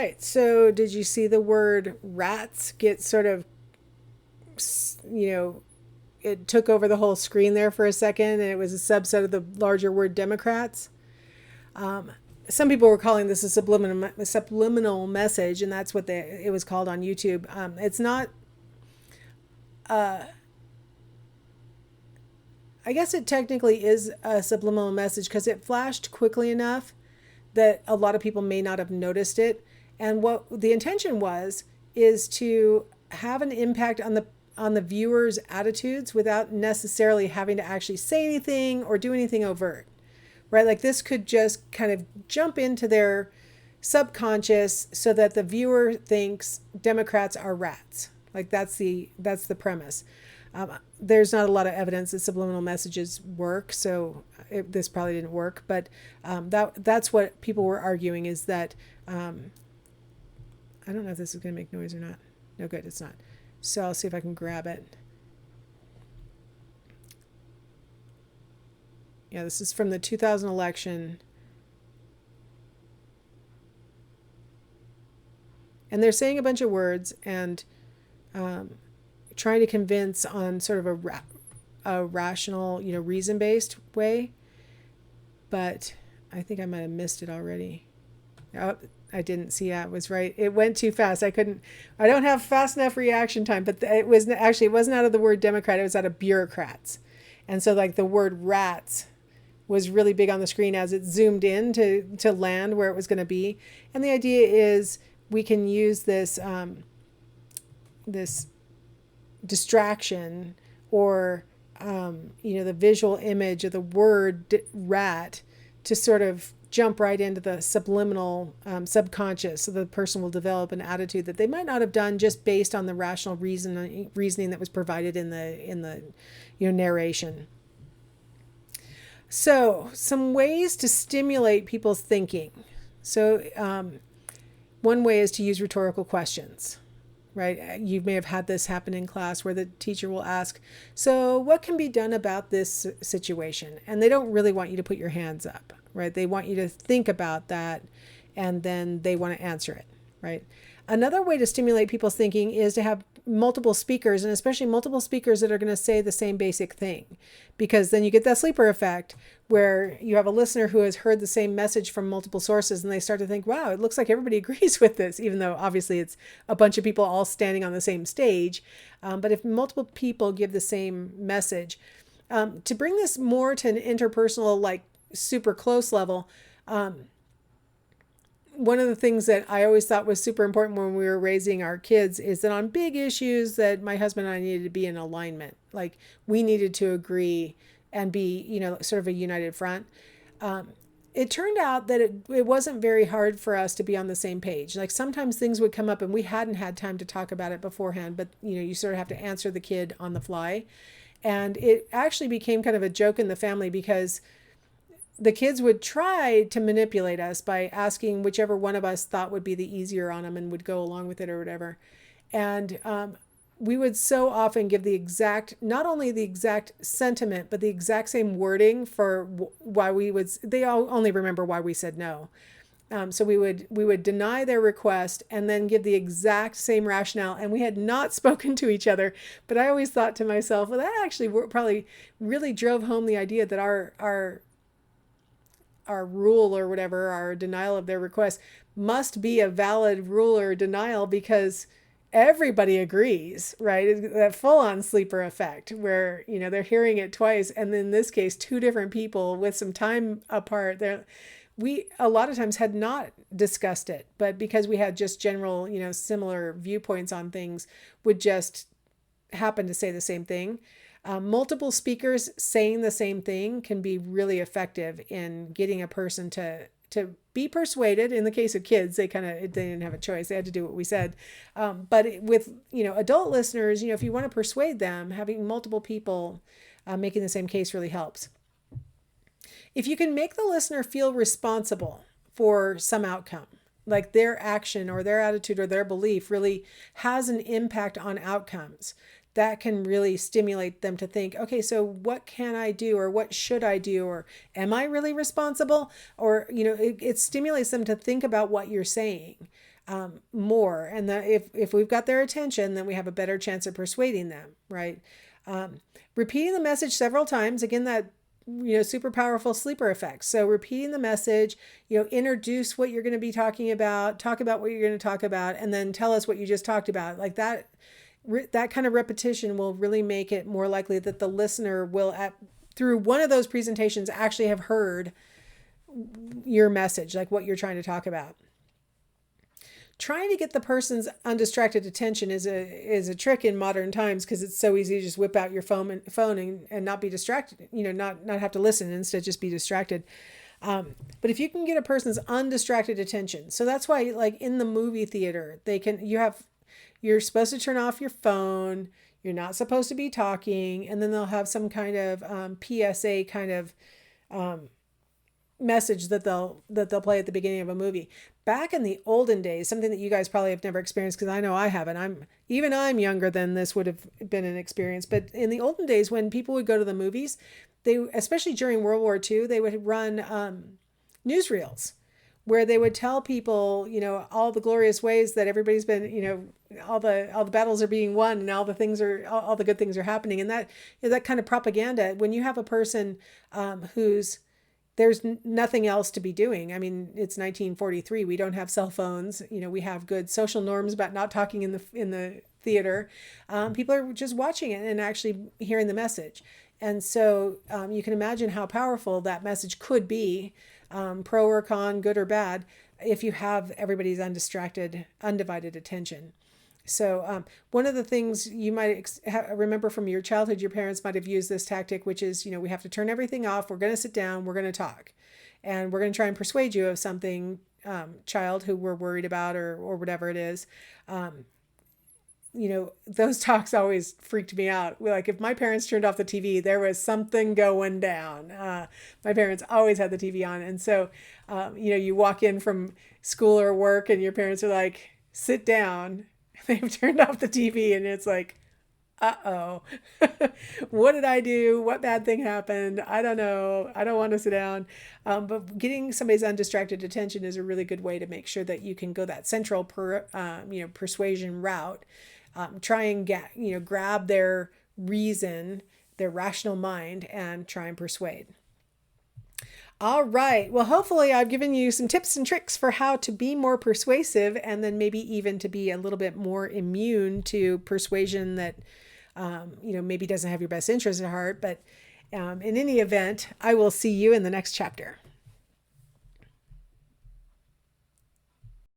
right. So did you see the word rats get sort of, you know, it took over the whole screen there for a second, and it was a subset of the larger word Democrats? Some people were calling this a subliminal message, and that's what it was called on YouTube. It's not. I guess it technically is a subliminal message because it flashed quickly enough that a lot of people may not have noticed it. And what the intention was is to have an impact on the viewers' attitudes without necessarily having to actually say anything or do anything overt. Right? Like this could just kind of jump into their subconscious so that the viewer thinks Democrats are rats. Like that's the premise. There's not a lot of evidence that subliminal messages work, so this probably didn't work. But that's what people were arguing, is that I don't know if this is going to make noise or not. No, good, it's not. So I'll see if I can grab it. Yeah, this is from the 2000 election. And they're saying a bunch of words and trying to convince on sort of a rational, reason-based way. But I think I might have missed it already. Oh, I didn't see it. Was right. It went too fast. I don't have fast enough reaction time, but it wasn't out of the word Democrat. It was out of bureaucrats. And so like the word rats was really big on the screen as it zoomed in to land where it was going to be. And the idea is we can use this this distraction or the visual image of the word rat to sort of jump right into the subliminal subconscious, so the person will develop an attitude that they might not have done just based on the rational reasoning that was provided in the narration. So some ways to stimulate people's thinking. So one way is to use rhetorical questions, right? You may have had this happen in class where the teacher will ask, so what can be done about this situation? And they don't really want you to put your hands up, right? They want you to think about that and then they want to answer it, right? Another way to stimulate people's thinking is to have multiple speakers, and especially multiple speakers that are going to say the same basic thing, because then you get that sleeper effect where you have a listener who has heard the same message from multiple sources and they start to think, wow, it looks like everybody agrees with this, even though obviously it's a bunch of people all standing on the same stage. But if multiple people give the same message, to bring this more to an interpersonal, like super close level, one of the things that I always thought was super important when we were raising our kids is that on big issues that my husband and I needed to be in alignment. Like we needed to agree and be, sort of a united front. It turned out that it wasn't very hard for us to be on the same page. Like sometimes things would come up and we hadn't had time to talk about it beforehand, but you sort of have to answer the kid on the fly. And it actually became kind of a joke in the family because the kids would try to manipulate us by asking whichever one of us thought would be the easier on them and would go along with it or whatever. And we would so often give not only the exact sentiment, but the exact same wording for why they all only remember why we said no. So we would deny their request and then give the exact same rationale. And we had not spoken to each other, but I always thought to myself, well, that actually probably really drove home the idea that our rule or whatever, our denial of their request must be a valid rule or denial because everybody agrees, right? That full-on sleeper effect where, they're hearing it twice. And in this case, two different people with some time apart, we a lot of times had not discussed it, but because we had just general, similar viewpoints on things, would just happen to say the same thing. Multiple speakers saying the same thing can be really effective in getting a person to be persuaded. In the case of kids, they didn't have a choice. They had to do what we said. But with, adult listeners, if you want to persuade them, having multiple people making the same case really helps. If you can make the listener feel responsible for some outcome, like their action or their attitude or their belief really has an impact on outcomes, that can really stimulate them to think, okay, so what can I do, or what should I do, or am I really responsible? Or, it stimulates them to think about what you're saying. more. And that if we've got their attention, then we have a better chance of persuading them, right? Repeating the message several times, again, that, super powerful sleeper effect. So repeating the message, introduce what you're going to be talking about, talk about what you're going to talk about, and then tell us what you just talked about. Like that kind of repetition will really make it more likely that the listener will, through one of those presentations, actually have heard your message, like what you're trying to talk about. Trying to get the person's undistracted attention is a trick in modern times, because it's so easy to just whip out your phone and not be distracted, not have to listen, and instead just be distracted. But if you can get a person's undistracted attention, so that's why, like in the movie theater, you're supposed to turn off your phone. You're not supposed to be talking, and then they'll have some kind of PSA kind of message that they'll play at the beginning of a movie. Back in the olden days, something that you guys probably have never experienced, because I know I haven't. I'm younger than this would have been an experience. But in the olden days, when people would go to the movies, especially during World War II, they would run newsreels where they would tell people, all the glorious ways that everybody's been, all the battles are being won, and all the good things are happening. And that kind of propaganda, when you have a person there's nothing else to be doing. I mean, it's 1943. We don't have cell phones. We have good social norms about not talking in the theater. People are just watching it and actually hearing the message. And so you can imagine how powerful that message could be, pro or con, good or bad, if you have everybody's undivided attention. So one of the things you might remember from your childhood, your parents might have used this tactic, which is, we have to turn everything off. We're going to sit down. We're going to talk. And we're going to try and persuade you of something, child, who we're worried about or whatever it is. Those talks always freaked me out. Like if my parents turned off the TV, there was something going down. My parents always had the TV on. And so, you walk in from school or work and your parents are like, sit down. They've turned off the TV, and it's like, uh-oh, what did I do? What bad thing happened? I don't know. I don't want to sit down. But getting somebody's undistracted attention is a really good way to make sure that you can go that central persuasion route. Try and grab their reason, their rational mind, and try and persuade. All right. Well, hopefully I've given you some tips and tricks for how to be more persuasive, and then maybe even to be a little bit more immune to persuasion that, maybe doesn't have your best interest at heart. But in any event, I will see you in the next chapter.